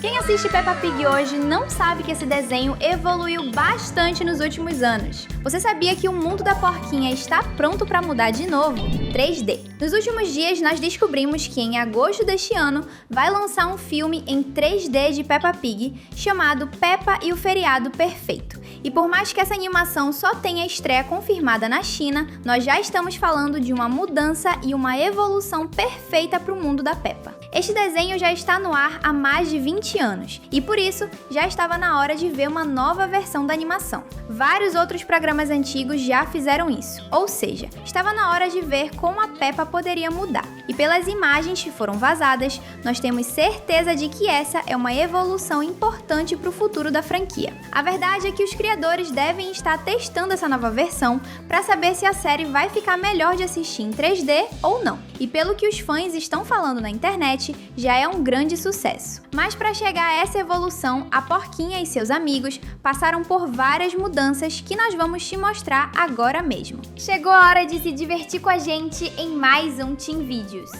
Quem assiste Peppa Pig hoje não sabe que esse desenho evoluiu bastante nos últimos anos. Você sabia que o mundo da porquinha está pronto para mudar de novo? 3D. Nos últimos dias nós descobrimos que em agosto deste ano vai lançar um filme em 3D de Peppa Pig chamado Peppa e o Feriado Perfeito. E por mais que essa animação só tenha estreia confirmada na China, nós já estamos falando de uma mudança e uma evolução perfeita para o mundo da Peppa. Este desenho já está no ar há mais de 20 anos e por isso já estava na hora de ver uma nova versão da animação. Vários outros programas antigos já fizeram isso, ou seja, estava na hora de ver como a Peppa poderia mudar. E pelas imagens que foram vazadas, nós temos certeza de que essa é uma evolução importante para o futuro da franquia. A verdade é que os criadores devem estar testando essa nova versão para saber se a série vai ficar melhor de assistir em 3D ou não. E pelo que os fãs estão falando na internet, já é um grande sucesso. Mas para chegar a essa evolução, a porquinha e seus amigos passaram por várias mudanças que nós vamos te mostrar agora mesmo. Chegou a hora de se divertir com a gente em mais um Team Vídeos.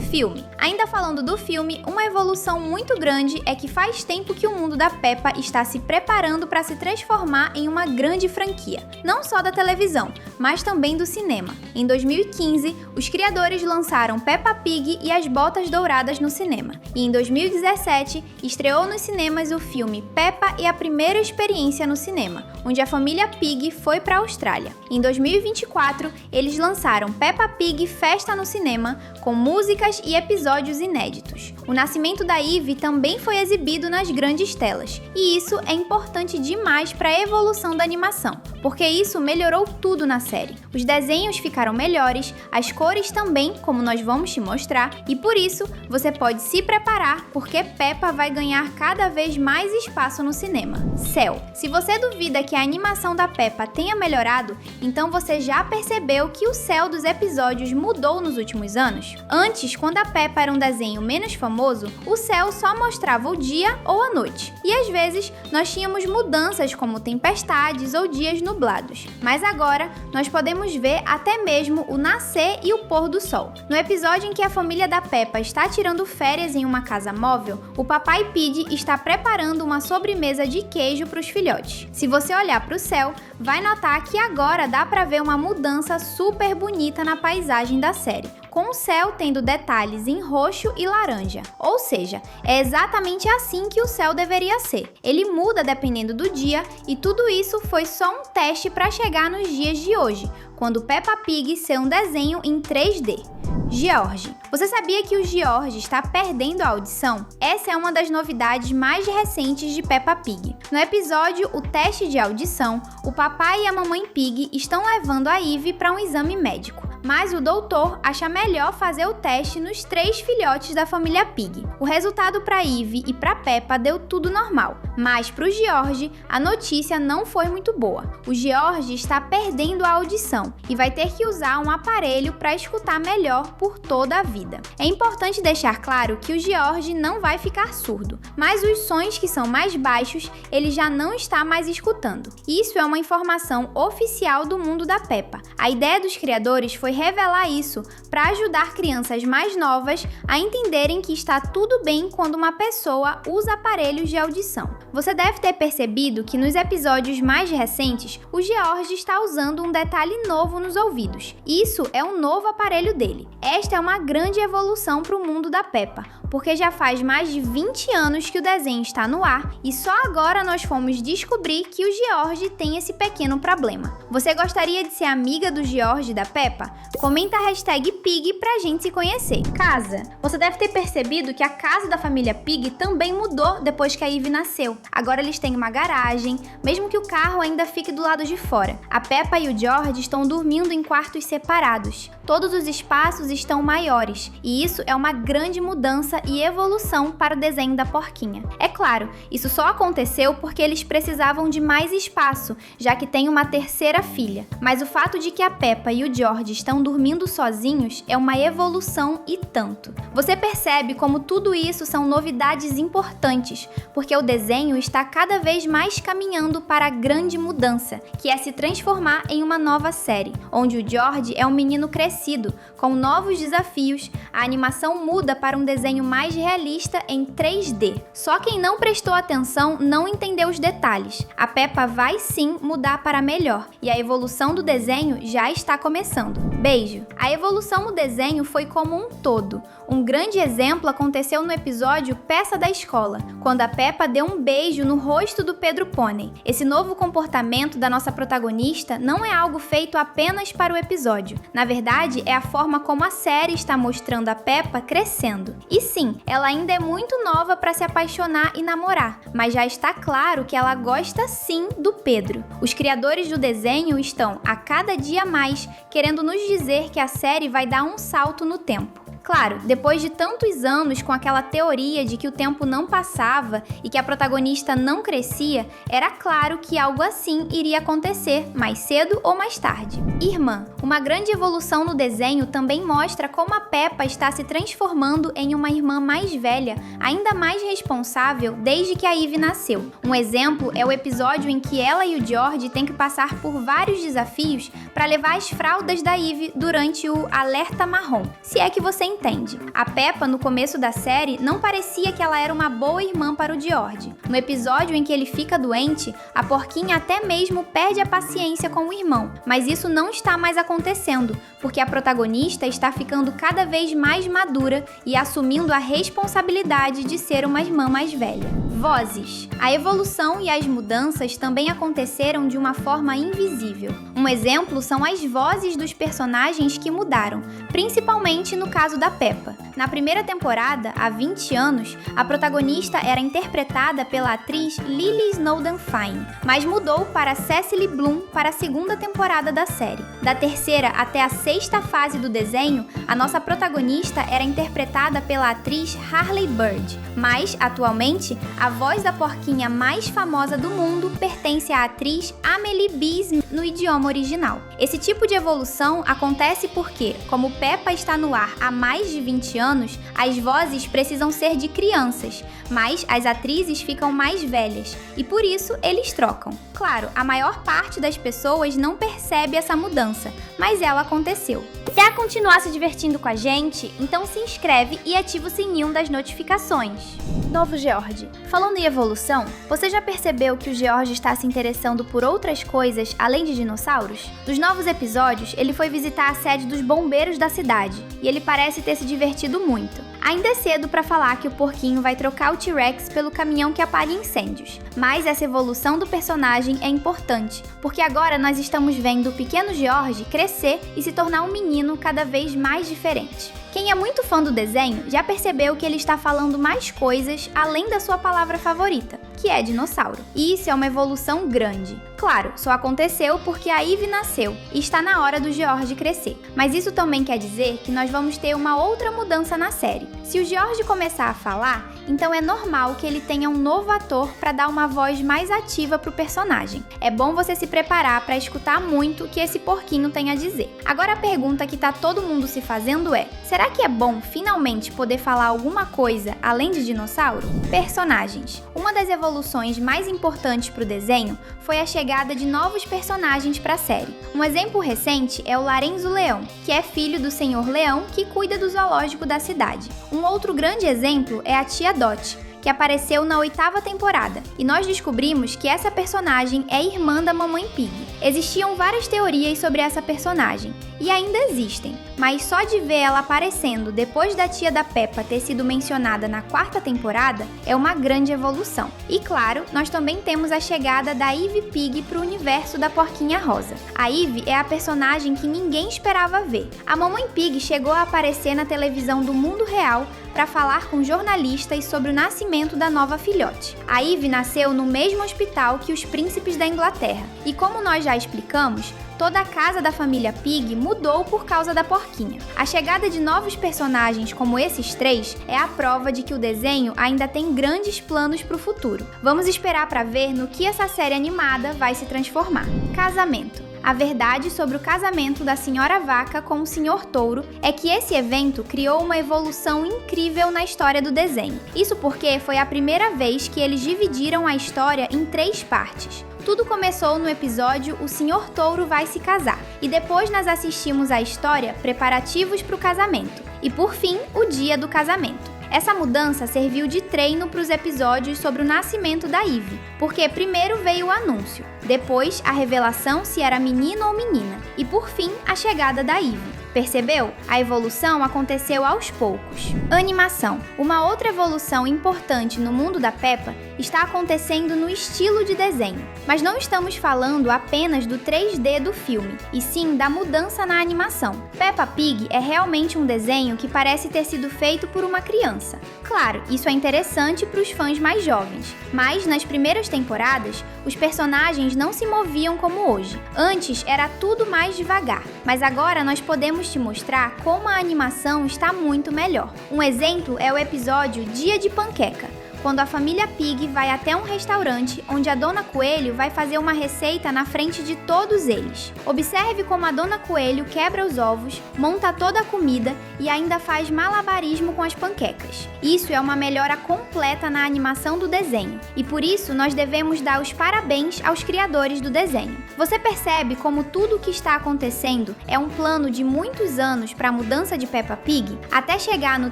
Filme. Ainda falando do filme, uma evolução muito grande é que faz tempo que o mundo da Peppa está se preparando para se transformar em uma grande franquia, não só da televisão, mas também do cinema. Em 2015, os criadores lançaram Peppa Pig e as Botas Douradas no cinema. E em 2017, estreou nos cinemas o filme Peppa e a Primeira Experiência no Cinema, onde a família Pig foi para a Austrália. Em 2024, eles lançaram Peppa Pig Festa no Cinema, com músicas e episódios inéditos. O nascimento da Ivy também foi exibido nas grandes telas, e isso é importante demais para a evolução da animação, porque isso melhorou tudo na série. Os desenhos ficaram melhores, as cores também, como nós vamos te mostrar, e por isso você pode se preparar, porque Peppa vai ganhar cada vez mais espaço no cinema. Céu. Se você duvida que a animação da Peppa tenha melhorado, então você já percebeu que o céu dos episódios mudou nos últimos anos? Antes, quando a Peppa era um desenho menos famoso, o céu só mostrava o dia ou a noite. E às vezes, nós tínhamos mudanças como tempestades ou dias nublados. Mas agora, nós podemos ver até mesmo o nascer e o pôr do sol. No episódio em que a família da Peppa está tirando férias em uma casa móvel, o papai Pig está preparando uma sobremesa de queijo para os filhotes. Se você olhar para o céu, vai notar que agora dá para ver uma mudança super bonita na paisagem da série, com o céu tendo detalhes em roxo e laranja. Ou seja, é exatamente assim que o céu deveria ser. Ele muda dependendo do dia e tudo isso foi só um teste para chegar nos dias de hoje, quando Peppa Pig ser um desenho em 3D. George. Você sabia que o George está perdendo a audição? Essa é uma das novidades mais recentes de Peppa Pig. No episódio O Teste de Audição, o papai e a mamãe Pig estão levando a Ivy para um exame médico, mas o doutor acha melhor fazer o teste nos 3 filhotes da família Pig. O resultado para Ivy e para Peppa deu tudo normal, mas para o George a notícia não foi muito boa. O George está perdendo a audição e vai ter que usar um aparelho para escutar melhor por toda a vida. É importante deixar claro que o George não vai ficar surdo, mas os sons que são mais baixos ele já não está mais escutando. Isso é uma informação oficial do mundo da Peppa. A ideia dos criadores foi revelar isso para ajudar crianças mais novas a entenderem que está tudo bem quando uma pessoa usa aparelhos de audição. Você deve ter percebido que nos episódios mais recentes, o George está usando um detalhe novo nos ouvidos. Isso é um novo aparelho dele. Esta é uma grande evolução para o mundo da Peppa, porque já faz mais de 20 anos que o desenho está no ar e só agora nós fomos descobrir que o George tem esse pequeno problema. Você gostaria de ser amiga do George da Peppa? Comenta a hashtag Pig pra gente se conhecer. Casa. Você deve ter percebido que a casa da família Pig também mudou depois que a Ivy nasceu. Agora eles têm uma garagem, mesmo que o carro ainda fique do lado de fora. A Peppa e o George estão dormindo em quartos separados. Todos os espaços estão maiores, e isso é uma grande mudança e evolução para o desenho da porquinha. É claro, isso só aconteceu porque eles precisavam de mais espaço, já que tem uma terceira filha. Mas o fato de que a Peppa e o George estão dormindo sozinhos é uma evolução e tanto. Você percebe como tudo isso são novidades importantes, porque o desenho está cada vez mais caminhando para a grande mudança, que é se transformar em uma nova série, onde o George é um menino crescido, com novos desafios, a animação muda para um desenho mais realista em 3D. Só quem não prestou atenção não entendeu os detalhes. A Peppa vai sim mudar para melhor, e a evolução do desenho já está começando. Beijo! A evolução no desenho foi como um todo. Um grande exemplo aconteceu no episódio Peça da Escola, quando a Peppa deu um beijo no rosto do Pedro Pônei. Esse novo comportamento da nossa protagonista não é algo feito apenas para o episódio. Na verdade, é a forma como a série está mostrando a Peppa crescendo. E sim, ela ainda é muito nova para se apaixonar e namorar, mas já está claro que ela gosta sim do Pedro. Os criadores do desenho estão, a cada dia mais, querendo nos dizer que a série vai dar um salto no tempo. Claro, depois de tantos anos com aquela teoria de que o tempo não passava e que a protagonista não crescia, era claro que algo assim iria acontecer, mais cedo ou mais tarde. Irmã, uma grande evolução no desenho também mostra como a Peppa está se transformando em uma irmã mais velha, ainda mais responsável desde que a Ivy nasceu. Um exemplo é o episódio em que ela e o George têm que passar por vários desafios para levar as fraldas da Ivy durante o alerta marrom, se é que você entende. A Peppa, no começo da série, não parecia que ela era uma boa irmã para o George. No episódio em que ele fica doente, a porquinha até mesmo perde a paciência com o irmão, mas isso não está mais acontecendo, porque a protagonista está ficando cada vez mais madura e assumindo a responsabilidade de ser uma irmã mais velha. Vozes. A evolução e as mudanças também aconteceram de uma forma invisível. Um exemplo são as vozes dos personagens que mudaram, principalmente no caso da Peppa. Na primeira temporada, há 20 anos, a protagonista era interpretada pela atriz Lily Snowden Fine, mas mudou para Cecily Bloom para a segunda temporada da série. Da terceira até a sexta fase do desenho, a nossa protagonista era interpretada pela atriz Harley Bird, mas, atualmente, a voz da porquinha mais famosa do mundo pertence à atriz Amelie Bees no idioma original. Esse tipo de evolução acontece porque, como Peppa está no ar há mais de 20 anos, as vozes precisam ser de crianças, mas as atrizes ficam mais velhas, e por isso eles trocam. Claro, a maior parte das pessoas não percebe essa mudança, mas ela aconteceu. Quer continuar se divertindo com a gente? Então se inscreve e ativa o sininho das notificações. Novo George. Falando em evolução, você já percebeu que o George está se interessando por outras coisas além de dinossauros? Nos novos episódios, ele foi visitar a sede dos bombeiros da cidade, e ele parece ter se divertido muito. Ainda é cedo para falar que o porquinho vai trocar o T-Rex pelo caminhão que apaga incêndios, mas essa evolução do personagem é importante, porque agora nós estamos vendo o pequeno George crescer e se tornar um menino cada vez mais diferente. Quem é muito fã do desenho já percebeu que ele está falando mais coisas além da sua palavra favorita, que é dinossauro. E isso é uma evolução grande. Claro, só aconteceu porque a Ivy nasceu e está na hora do George crescer. Mas isso também quer dizer que nós vamos ter uma outra mudança na série. Se o George começar a falar, então é normal que ele tenha um novo ator para dar uma voz mais ativa para o personagem. É bom você se preparar para escutar muito o que esse porquinho tem a dizer. Agora a pergunta que tá todo mundo se fazendo é: será que é bom finalmente poder falar alguma coisa além de dinossauro? Personagens. Uma das evoluções mais importantes para o desenho foi a chegada de novos personagens para a série. Um exemplo recente é o Larenzo Leão, que é filho do Senhor Leão que cuida do zoológico da cidade. Um outro grande exemplo é a tia Dot, que apareceu na 8ª temporada, e nós descobrimos que essa personagem é irmã da Mamãe Pig. Existiam várias teorias sobre essa personagem, e ainda existem, mas só de ver ela aparecendo depois da tia da Peppa ter sido mencionada na 4ª temporada é uma grande evolução. E claro, nós também temos a chegada da Ivy Pig para o universo da Porquinha Rosa. A Ivy é a personagem que ninguém esperava ver. A Mamãe Pig chegou a aparecer na televisão do mundo real para falar com jornalistas sobre o nascimento da nova filhote. A Ivy nasceu no mesmo hospital que os príncipes da Inglaterra, e como nós já explicamos, toda a casa da família Pig mudou por causa da porquinha. A chegada de novos personagens como esses 3 é a prova de que o desenho ainda tem grandes planos para o futuro. Vamos esperar para ver no que essa série animada vai se transformar. Casamento. A verdade sobre o casamento da Senhora Vaca com o Senhor Touro é que esse evento criou uma evolução incrível na história do desenho. Isso porque foi a primeira vez que eles dividiram a história em 3 partes. Tudo começou no episódio O Senhor Touro Vai Se Casar, e depois nós assistimos a história Preparativos para o Casamento, e por fim, o Dia do Casamento. Essa mudança serviu de treino para os episódios sobre o nascimento da Ivy, porque primeiro veio o anúncio, depois a revelação se era menino ou menina, e por fim a chegada da Ivy. Percebeu? A evolução aconteceu aos poucos. Animação. Uma outra evolução importante no mundo da Peppa está acontecendo no estilo de desenho. Mas não estamos falando apenas do 3D do filme, e sim da mudança na animação. Peppa Pig é realmente um desenho que parece ter sido feito por uma criança. Claro, isso é interessante para os fãs mais jovens, mas nas primeiras temporadas, os personagens não se moviam como hoje. Antes era tudo mais devagar, mas agora nós podemos te mostrar como a animação está muito melhor. Um exemplo é o episódio Dia de Panqueca, quando a família Pig vai até um restaurante onde a Dona Coelho vai fazer uma receita na frente de todos eles. Observe como a Dona Coelho quebra os ovos, monta toda a comida e ainda faz malabarismo com as panquecas. Isso é uma melhora completa na animação do desenho, e por isso nós devemos dar os parabéns aos criadores do desenho. Você percebe como tudo o que está acontecendo é um plano de muitos anos para a mudança de Peppa Pig? Até chegar no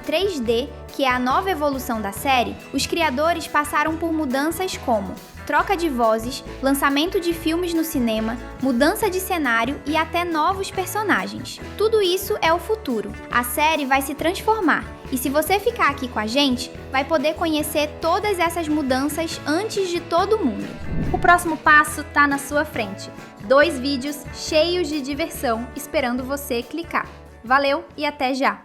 3D, que é a nova evolução da série, os criadores passaram por mudanças como troca de vozes, lançamento de filmes no cinema, mudança de cenário e até novos personagens. Tudo isso é o futuro. A série vai se transformar, e se você ficar aqui com a gente, vai poder conhecer todas essas mudanças antes de todo mundo. O próximo passo tá na sua frente. 2 vídeos cheios de diversão esperando você clicar. Valeu e até já!